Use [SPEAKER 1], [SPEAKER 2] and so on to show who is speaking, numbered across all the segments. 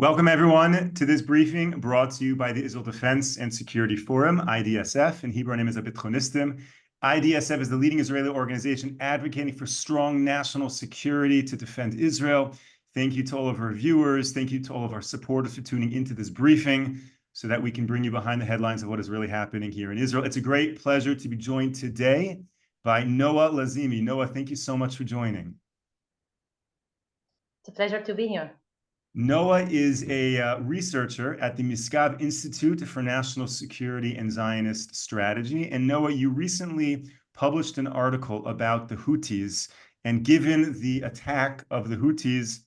[SPEAKER 1] Welcome, everyone, to this briefing brought to you by the Israel Defense and Security Forum, IDSF, in Hebrew name is Bitchonistim. IDSF is the leading Israeli organization advocating for strong national security to defend Israel. Thank you to all of our viewers. Thank you to all of our supporters for tuning into this briefing so that we can bring you behind the headlines of what is really happening here in Israel. It's a great pleasure to be joined today by Noah Lazimi. Noah, thank you so much for joining.
[SPEAKER 2] It's a pleasure to be here.
[SPEAKER 1] Noah is a researcher at the Miskav Institute for National Security and Zionist Strategy. And Noah, you recently published an article about the Houthis. And given the attack of the Houthis,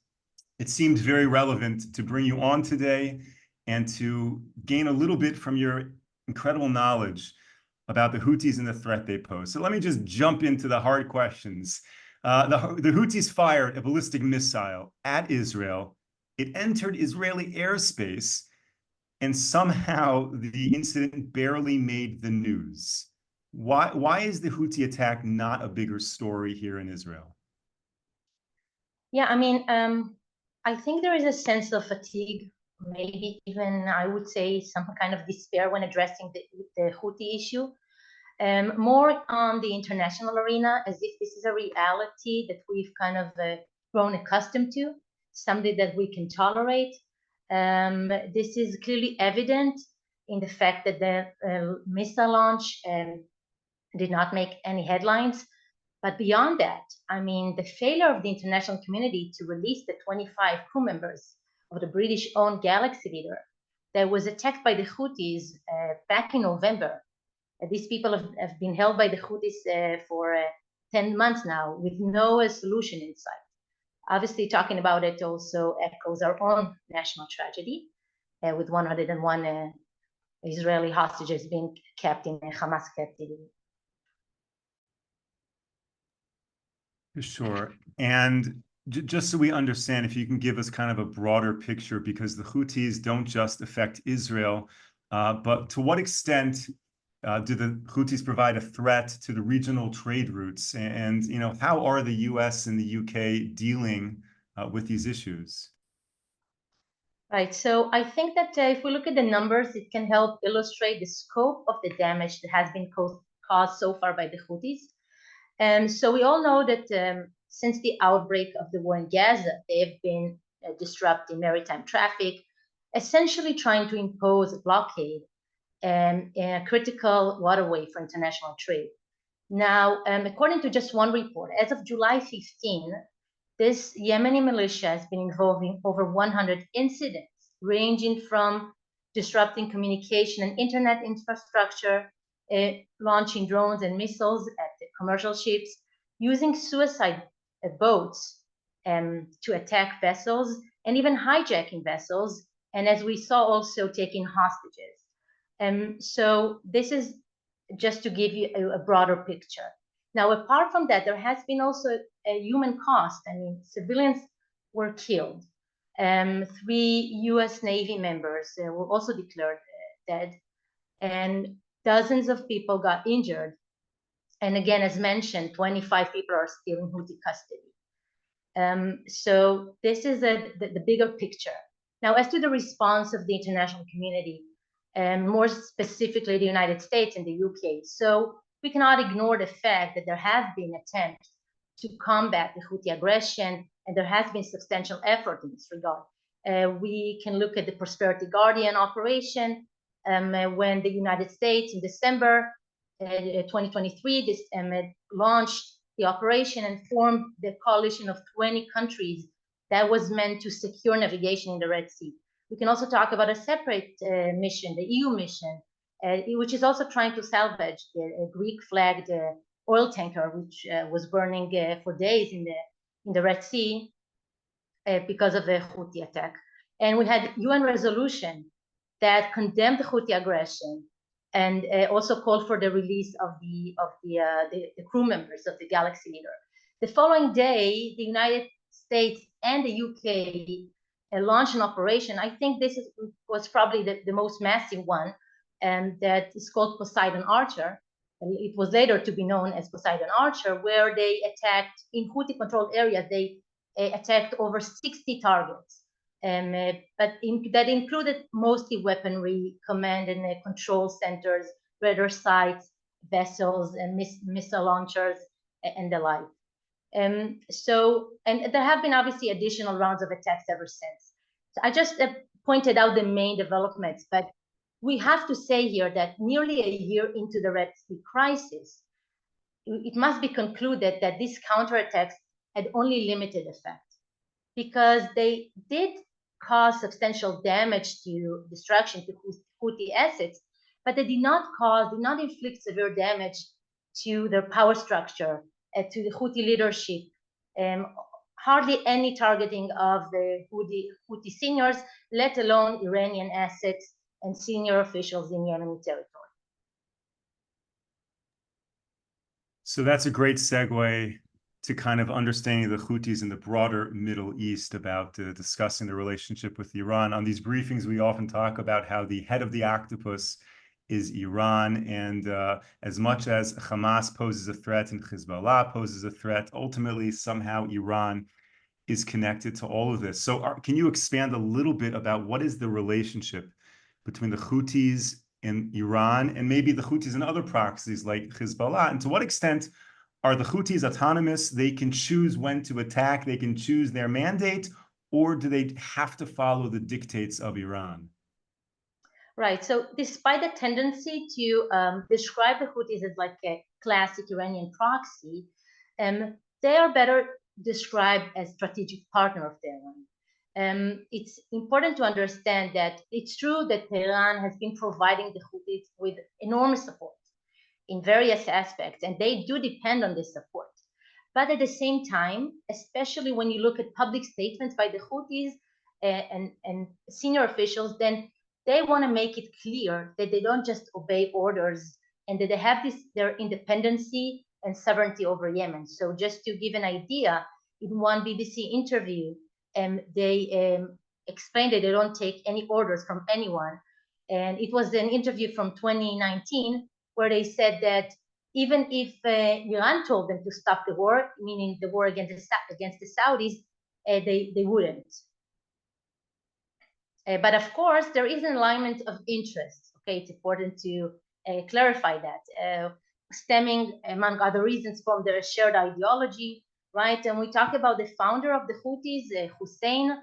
[SPEAKER 1] it seemed very relevant to bring you on today and to gain a little bit from your incredible knowledge about the Houthis and the threat they pose. So let me just jump into the hard questions. The Houthis fired a ballistic missile at Israel. It entered Israeli airspace, and somehow the incident barely made the news. Why is the Houthi attack not a bigger story here in Israel?
[SPEAKER 2] Yeah, I think there is a sense of fatigue, maybe even I would say some kind of despair when addressing the Houthi issue. More on the international arena, as if this is a reality that we've kind of grown accustomed to, something that we can tolerate. This is clearly evident in the fact that the missile launch did not make any headlines. But beyond that, the failure of the international community to release the 25 crew members of the British-owned Galaxy Leader that was attacked by the Houthis back in November. These people have been held by the Houthis for 10 months now with no solution in sight. Obviously, talking about it also echoes our own national tragedy with 101 Israeli hostages being kept in Hamas captivity.
[SPEAKER 1] Sure. And just so we understand, if you can give us kind of a broader picture, because the Houthis don't just affect Israel, but to what extent do the Houthis provide a threat to the regional trade routes? And, how are the US and the UK dealing with these issues?
[SPEAKER 2] Right. So I think that if we look at the numbers, it can help illustrate the scope of the damage that has been caused so far by the Houthis. So we all know that since the outbreak of the war in Gaza, they've been disrupting maritime traffic, essentially trying to impose a blockade in a critical waterway for international trade. Now, according to just one report, as of July 15, this Yemeni militia has been involved in over 100 incidents, ranging from disrupting communication and internet infrastructure, launching drones and missiles at the commercial ships, using suicide boats to attack vessels, and even hijacking vessels, and as we saw, also taking hostages. So this is just to give you a broader picture. Now, apart from that, there has been also a human cost. Civilians were killed. 3 US Navy members were also declared dead, and dozens of people got injured. And again, as mentioned, 25 people are still in Houthi custody. So this is the bigger picture. Now, as to the response of the international community, and more specifically the United States and the UK. So we cannot ignore the fact that there have been attempts to combat the Houthi aggression, and there has been substantial effort in this regard. We can look at the Prosperity Guardian operation, when the United States in December 2023 launched the operation and formed the coalition of 20 countries that was meant to secure navigation in the Red Sea. We can also talk about a separate mission, the EU mission, which is also trying to salvage a Greek-flagged oil tanker, which was burning for days in the Red Sea because of the Houthi attack. And we had UN resolution that condemned the Houthi aggression and also called for the release of the crew members of the Galaxy Leader. The following day, the United States and the UK launched an operation. I think this was probably the most massive one, and that is called Poseidon Archer. It was later to be known as Poseidon Archer, where they attacked in Houthi-controlled areas. They attacked over 60 targets that included mostly weaponry, command and control centers, radar sites, vessels, and missile launchers, and the like. And there have been obviously additional rounds of attacks ever since. So I just pointed out the main developments, but we have to say here that nearly a year into the Red Sea crisis, it must be concluded that these counterattacks had only limited effect, because they did cause substantial damage to destruction to Houthi assets, but they did not inflict severe damage to their power structure, to the Houthi leadership. Hardly any targeting of the Houthi seniors, let alone Iranian assets and senior officials in Yemeni territory.
[SPEAKER 1] So that's a great segue to kind of understanding the Houthis in the broader Middle East, about discussing the relationship with Iran. On these briefings, we often talk about how the head of the octopus is Iran, and as much as Hamas poses a threat and Hezbollah poses a threat, ultimately somehow Iran is connected to all of this. So can you expand a little bit about what is the relationship between the Houthis and Iran, and maybe the Houthis and other proxies like Hezbollah, and to what extent are the Houthis autonomous? They can choose when to attack, they can choose their mandate, or do they have to follow the dictates of Iran?
[SPEAKER 2] Right. So despite the tendency to describe the Houthis as like a classic Iranian proxy, they are better described as strategic partner of Tehran. It's important to understand that it's true that Tehran has been providing the Houthis with enormous support in various aspects, and they do depend on this support. But at the same time, especially when you look at public statements by the Houthis and senior officials, then they want to make it clear that they don't just obey orders, and that they have their independency and sovereignty over Yemen. So just to give an idea, in one BBC interview, they explained that they don't take any orders from anyone. And it was an interview from 2019 where they said that even if Iran told them to stop the war, meaning the war against the Saudis, they wouldn't. But of course, there is an alignment of interest. Okay, it's important to clarify that, stemming, among other reasons, from their shared ideology, right? And we talk about the founder of the Houthis, Hussein.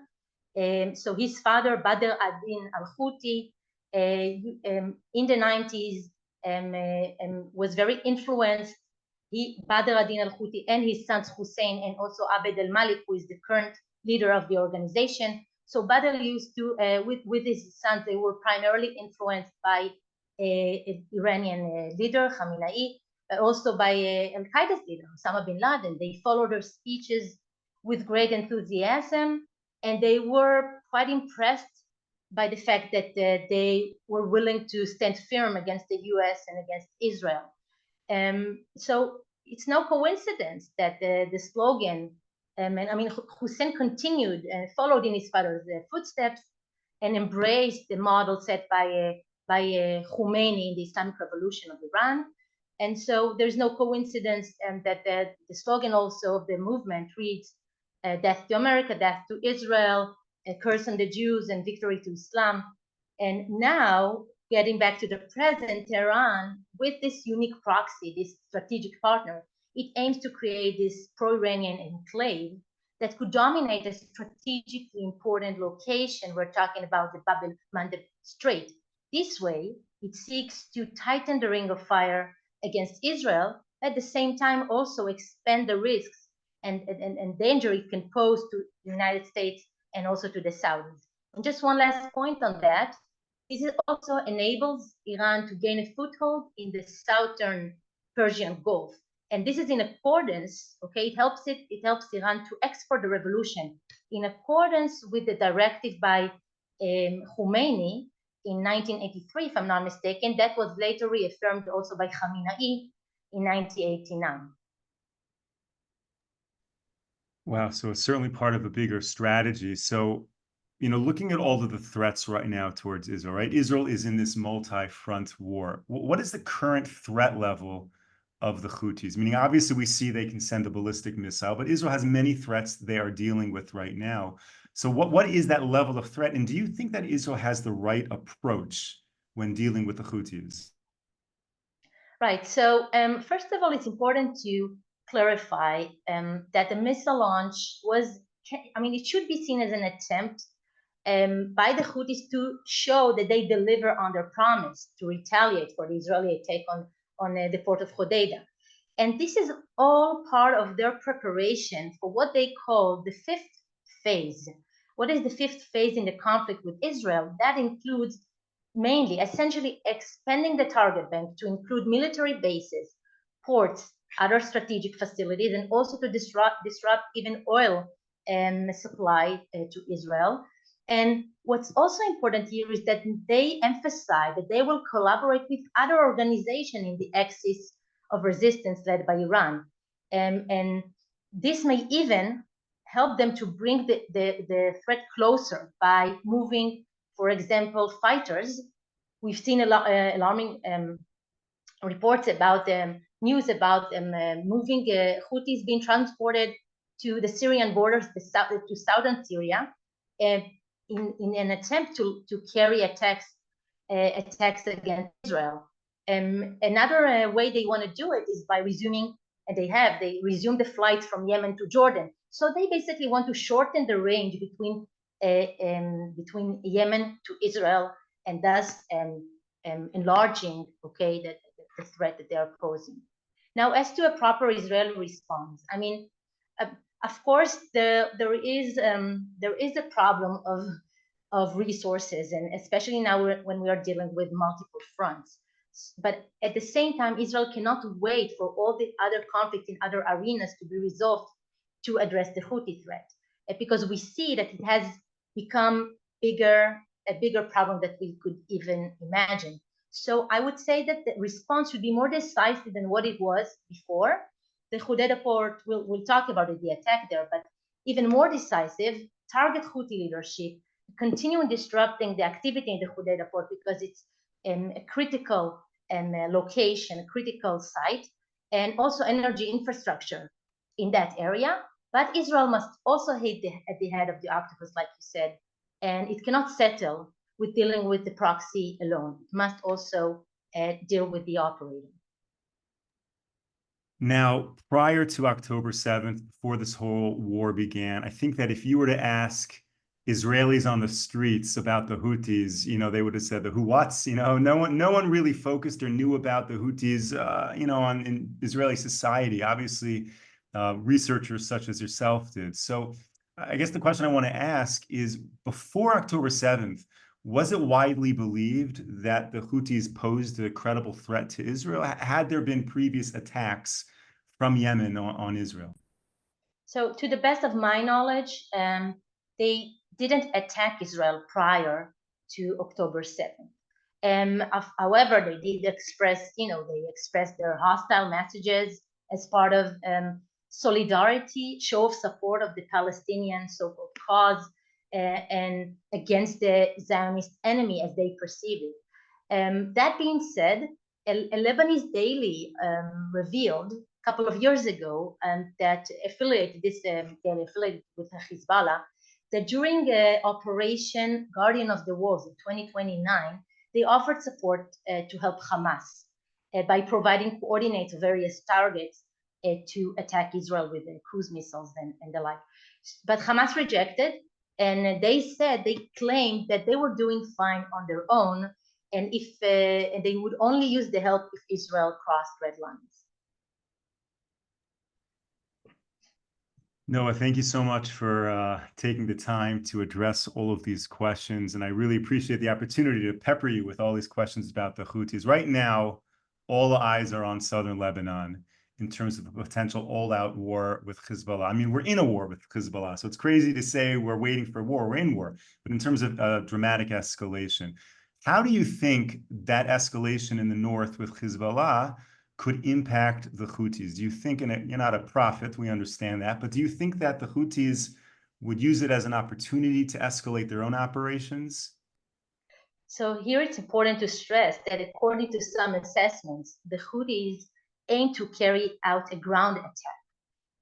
[SPEAKER 2] So his father, Badr ad-Din al-Houthi, in the 90s, was very influenced. Badr ad-Din al-Houthi and his sons Hussein, and also Abd al-Malik, who is the current leader of the organization. So Badr used to, with his sons, they were primarily influenced by an Iranian leader, Khamenei, but also by Al-Qaeda's leader, Osama bin Laden. They followed their speeches with great enthusiasm, and they were quite impressed by the fact that they were willing to stand firm against the US and against Israel. So it's no coincidence that the slogan, and I mean, Hussein continued and followed in his father's footsteps and embraced the model set by Khomeini in the Islamic Revolution of Iran. And so there's no coincidence that the slogan also of the movement reads, death to America, death to Israel, a curse on the Jews, and victory to Islam. And now, getting back to the present, Tehran, with this unique proxy, this strategic partner, it aims to create this pro-Iranian enclave that could dominate a strategically important location. We're talking about the Bab el-Mandeb Strait. This way, it seeks to tighten the ring of fire against Israel, at the same time also expand the risks and danger it can pose to the United States and also to the Saudis. And just one last point on that, this also enables Iran to gain a foothold in the southern Persian Gulf. And this is in accordance, okay, it helps Iran to export the revolution in accordance with the directive by Khomeini in 1983, if I'm not mistaken, that was later reaffirmed also by Khamenei in 1989.
[SPEAKER 1] Wow, so it's certainly part of a bigger strategy. So, looking at all of the threats right now towards Israel, right? Israel is in this multi-front war. What is the current threat level of the Houthis? Meaning, obviously, we see they can send a ballistic missile, but Israel has many threats they are dealing with right now. So what is that level of threat? And do you think that Israel has the right approach when dealing with the Houthis?
[SPEAKER 2] Right. So first of all, it's important to clarify that the missile launch was, I mean, it should be seen as an attempt by the Houthis to show that they deliver on their promise to retaliate for the Israeli attack on the port of Hodeidah. And this is all part of their preparation for what they call the fifth phase. What is the fifth phase in the conflict with Israel? That includes mainly, essentially expanding the target bank to include military bases, ports, other strategic facilities, and also to disrupt even oil supply to Israel. And what's also important here is that they emphasize that they will collaborate with other organizations in the axis of resistance led by Iran. And this may even help them to bring the threat closer by moving, for example, fighters. We've seen alarming reports about news about moving Houthis being transported to the Syrian borders, to southern Syria, in an attempt to carry attacks against Israel. Another way they want to do it is by resuming, and they resumed the flights from Yemen to Jordan. So they basically want to shorten the range between Yemen to Israel, and thus enlarging, okay, the threat that they are posing. Now, as to a proper Israeli response, I mean, of course, there is a problem of resources, and especially now when we are dealing with multiple fronts. But at the same time, Israel cannot wait for all the other conflicts in other arenas to be resolved to address the Houthi threat, because we see that it has become a bigger problem that we could even imagine. So I would say that the response should be more decisive than what it was before. The Hodeidah port, we'll talk about it, the attack there, but even more decisive, target Houthi leadership, continue disrupting the activity in the Hodeidah port because it's a critical location, critical site, and also energy infrastructure in that area. But Israel must also hit at the head of the octopus, like you said, and it cannot settle with dealing with the proxy alone. It must also deal with the operator.
[SPEAKER 1] Now, prior to October 7th, before this whole war began, I think that if you were to ask Israelis on the streets about the Houthis, they would have said the Houthis. No one really focused or knew about the Houthis, in Israeli society. Obviously, researchers such as yourself did. So I guess the question I want to ask is, before October 7th, was it widely believed that the Houthis posed a credible threat to Israel? Had there been previous attacks from Yemen on Israel?
[SPEAKER 2] So to the best of my knowledge, they didn't attack Israel prior to October 7th. However, they did express, they expressed their hostile messages as part of solidarity, show of support of the Palestinian so-called cause, and against the Zionist enemy as they perceive it. That being said, a Lebanese daily revealed a couple of years ago that affiliated with Hezbollah, that during Operation Guardian of the Walls in 2029, they offered support to help Hamas by providing coordinates of various targets to attack Israel with cruise missiles and the like. But Hamas rejected, and they claimed that they were doing fine on their own, and if they would only use the help if Israel crossed red lines.
[SPEAKER 1] Noah, thank you so much for taking the time to address all of these questions. And I really appreciate the opportunity to pepper you with all these questions about the Houthis. Right now, all the eyes are on southern Lebanon in terms of a potential all-out war with Hezbollah. I mean, we're in a war with Hezbollah, so it's crazy to say we're waiting for war. We're in war. But in terms of dramatic escalation, how do you think that escalation in the north with Hezbollah could impact the Houthis? Do you think, and you're not a prophet, we understand that, but do you think that the Houthis would use it as an opportunity to escalate their own operations?
[SPEAKER 2] So here it's important to stress that according to some assessments, the Houthis aim to carry out a ground attack.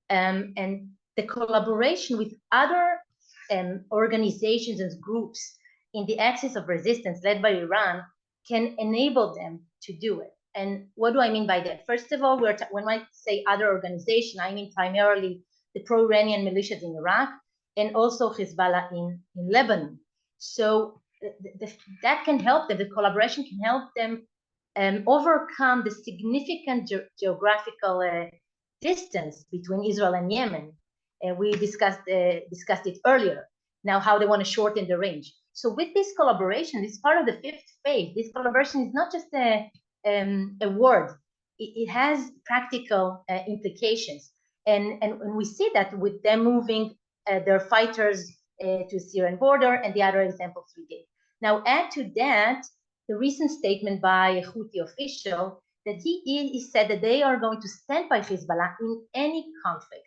[SPEAKER 2] And the collaboration with other organizations and groups in the axis of resistance led by Iran can enable them to do it. And what do I mean by that? First of all, when I say other organization, I mean primarily the pro-Iranian militias in Iraq and also Hezbollah in Lebanon. So that can help them, the collaboration can help them overcome the significant geographical distance between Israel and Yemen. We discussed it earlier, now how they want to shorten the range. So with this collaboration, this is part of the fifth phase. This collaboration is not just a word, it has practical implications. And we see that with them moving their fighters to Syrian border, and the other examples we did. Now add to that the recent statement by a Houthi official that he said that they are going to stand by Hezbollah in any conflict.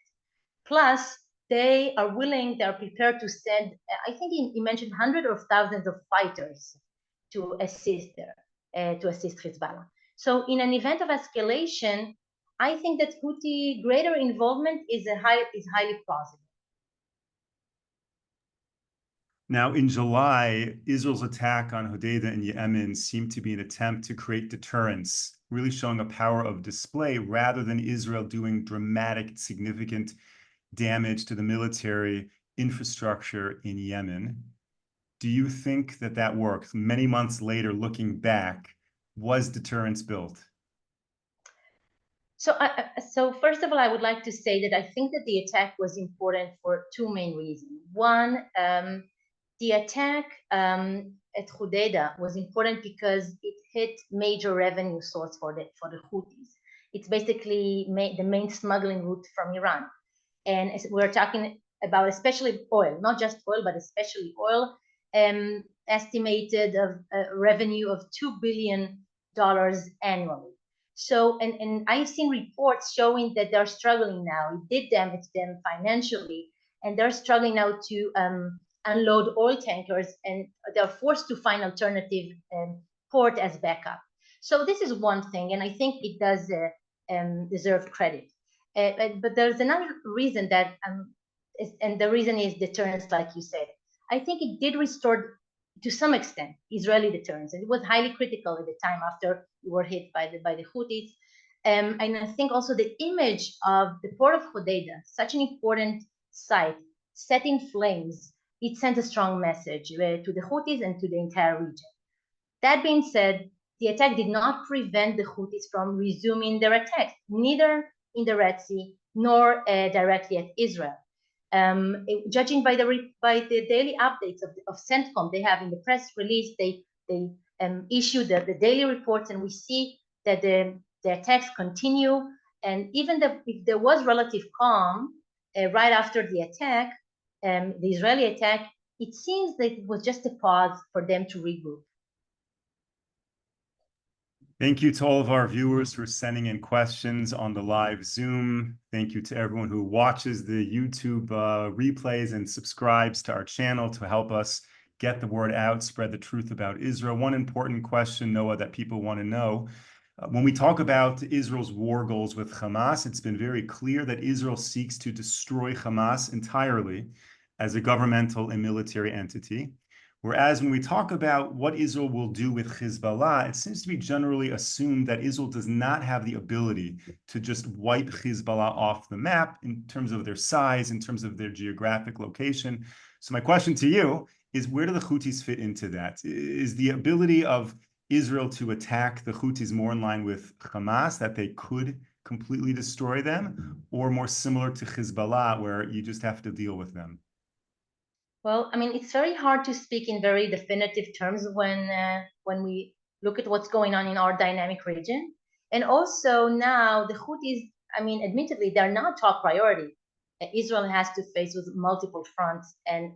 [SPEAKER 2] Plus, they are prepared to send, I think he mentioned hundreds of thousands of fighters to assist Hezbollah. So in an event of escalation, I think that Houthi greater involvement is highly plausible.
[SPEAKER 1] Now, in July, Israel's attack on Hodeidah in Yemen seemed to be an attempt to create deterrence, really showing a power of display rather than Israel doing dramatic, significant damage to the military infrastructure in Yemen. Do you think that that worked? Many months later, looking back, was deterrence built?
[SPEAKER 2] So first of all, I would like to say that I think that the attack was important for two main reasons. One, the attack at Hodeidah was important because it hit major revenue source for the Houthis. It's basically the main smuggling route from Iran. And we're talking about especially oil, not just oil, but especially oil, estimated of revenue of $2 billion annually. So, and I've seen reports showing that they're struggling now. It did damage them financially, and they're struggling now to unload oil tankers, and they're forced to find alternative port as backup. So this is one thing, and I think it does deserve credit. But there's another reason that, and the reason is deterrence, like you said. I think it did restore, to some extent, Israeli deterrence. And it was highly critical at the time after we were hit by the Houthis. And I think also the image of the port of Hodeidah, such an important site, set in flames, it sent a strong message to the Houthis and to the entire region. That being said, the attack did not prevent the Houthis from resuming their attacks, neither in the Red Sea nor directly at Israel. Judging by the daily updates of CENTCOM, they have in the press release, they issue the daily reports, and we see that the attacks continue. And even if there was relative calm right after the attack, the Israeli attack, it seems that it was just a pause for them to regroup.
[SPEAKER 1] Thank you to all of our viewers for sending in questions on the live Zoom. Thank you to everyone who watches the YouTube replays and subscribes to our channel to help us get the word out, spread the truth about Israel. One important question, Noah, that people want to know. When we talk about Israel's war goals with Hamas, it's been very clear that Israel seeks to destroy Hamas entirely as a governmental and military entity. Whereas when we talk about what Israel will do with Hezbollah, it seems to be generally assumed that Israel does not have the ability to just wipe Hezbollah off the map in terms of their size, in terms of their geographic location. So my question to you is, where do the Houthis fit into that? Is the ability of Israel to attack the Houthis more in line with Hamas, that they could completely destroy them, or more similar to Hezbollah, where you just have to deal with them?
[SPEAKER 2] Well, I mean, it's very hard to speak in very definitive terms when we look at what's going on in our dynamic region. And also now the Houthis, I mean, admittedly, they're not top priority. Israel has to face with multiple fronts, and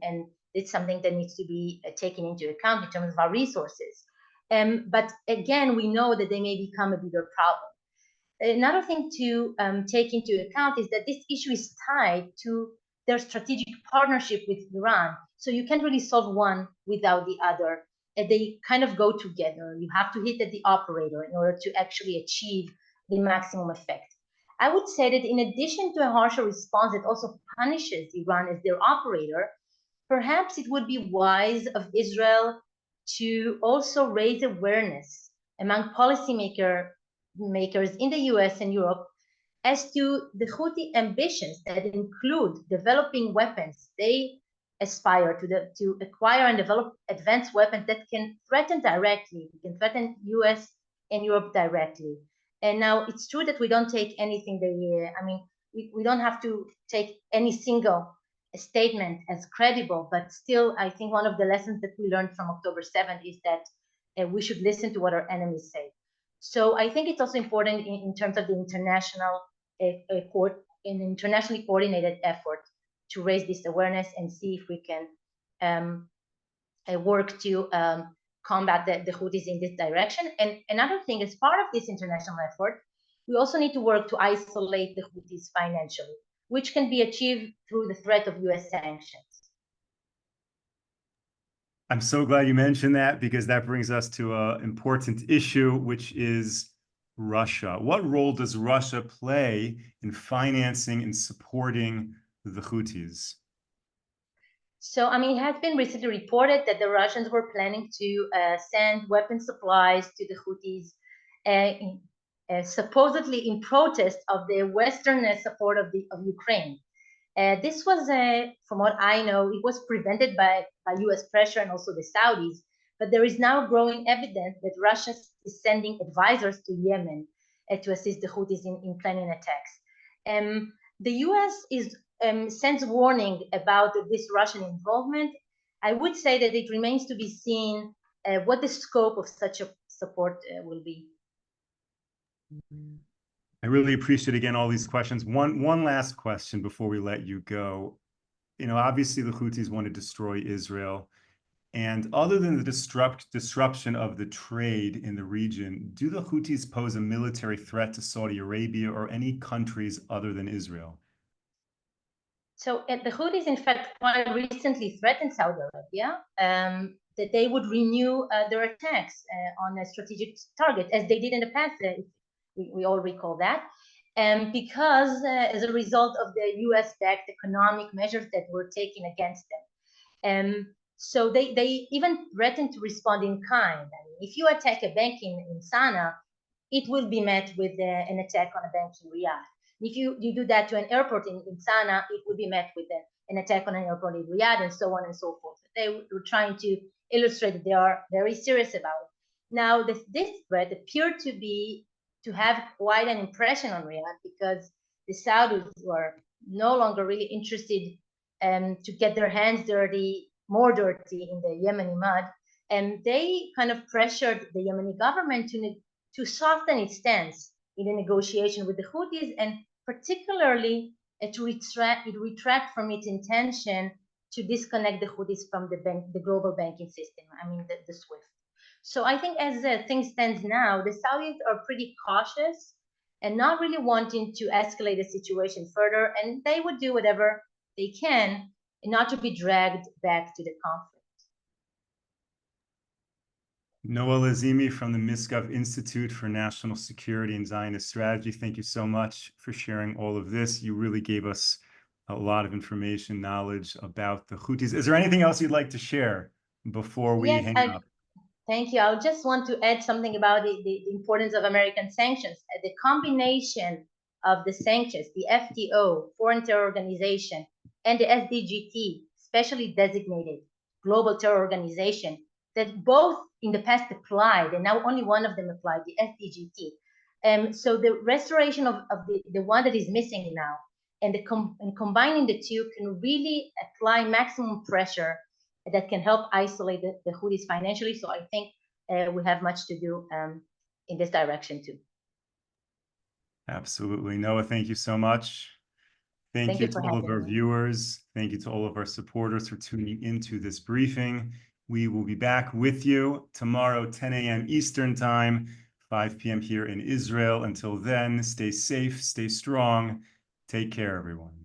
[SPEAKER 2] it's something that needs to be taken into account in terms of our resources. But again, we know that they may become a bigger problem. Another thing to take into account is that this issue is tied to their strategic partnership with Iran. So you can't really solve one without the other. And they kind of go together. You have to hit at the operator in order to actually achieve the maximum effect. I would say that in addition to a harsher response that also punishes Iran as their operator, perhaps it would be wise of Israel to also raise awareness among makers in the US and Europe as to the Houthi ambitions that include developing weapons. They aspire to acquire and develop advanced weapons that can threaten directly, can threaten US and Europe directly. And now it's true that we don't take anything we don't have to take any single statement as credible, but still, I think one of the lessons that we learned from October 7th is that we should listen to what our enemies say. So I think it's also important in terms of the an internationally coordinated effort to raise this awareness and see if we can work to combat the Houthis in this direction. And another thing, as part of this international effort, we also need to work to isolate the Houthis financially, which can be achieved through the threat of US sanctions.
[SPEAKER 1] I'm so glad you mentioned that, because that brings us to an important issue, which is Russia. What role does Russia play in financing and supporting the Houthis?
[SPEAKER 2] So, it has been recently reported that the Russians were planning to send weapon supplies to the Houthis, supposedly in protest of the Western support of Ukraine. This was, from what I know, it was prevented by US pressure and also the Saudis. But there is now growing evidence that Russia is sending advisors to Yemen to assist the Houthis in planning attacks. The US sends warning about this Russian involvement. I would say that it remains to be seen what the scope of such a support will be.
[SPEAKER 1] I really appreciate, again, all these questions. One last question before we let you go. Obviously the Houthis want to destroy Israel. And other than the disruption of the trade in the region, do the Houthis pose a military threat to Saudi Arabia or any countries other than Israel?
[SPEAKER 2] So the Houthis, in fact, quite recently threatened Saudi Arabia that they would renew their attacks on a strategic target, as they did in the past. We all recall that. Because as a result of the US-backed economic measures that were taken against them. So they even threatened to respond in kind. If you attack a bank in Sana'a, it will be met with an attack on a bank in Riyadh. If you do that to an airport in Sana'a, it will be met with an attack on an airport in Riyadh, and so on and so forth. They were trying to illustrate that they are very serious about it. Now, this threat appeared to have quite an impression on Riyadh, because the Saudis were no longer really interested to get their hands more dirty in the Yemeni mud, and they kind of pressured the Yemeni government to soften its stance in the negotiation with the Houthis, and particularly to retract from its intention to disconnect the Houthis from the global banking system. The SWIFT. So I think as things stand now, the Saudis are pretty cautious and not really wanting to escalate the situation further, and they would do whatever they can not to be dragged back to the conflict.
[SPEAKER 1] Noa Lazimi from the Misgov Institute for National Security and Zionist Strategy, thank you so much for sharing all of this. You really gave us a lot of information, knowledge about the Houthis. Is there anything else you'd like to share before we hang up?
[SPEAKER 2] Thank you. I just want to add something about the importance of American sanctions. The combination of the sanctions, the FTO, Foreign Terror Organization, and the SDGT, specially designated Global Terror Organization, that both in the past applied, and now only one of them applied, the SDGT. So the restoration of the one that is missing now, and combining the two can really apply maximum pressure that can help isolate the Houthis financially. So I think we have much to do in this direction too.
[SPEAKER 1] Absolutely. Noa, thank you so much. Thank you to all of our viewers. Thank you to all of our supporters for tuning into this briefing. We will be back with you tomorrow, 10 a.m. Eastern Time, 5 p.m. here in Israel. Until then, stay safe, stay strong. Take care, everyone.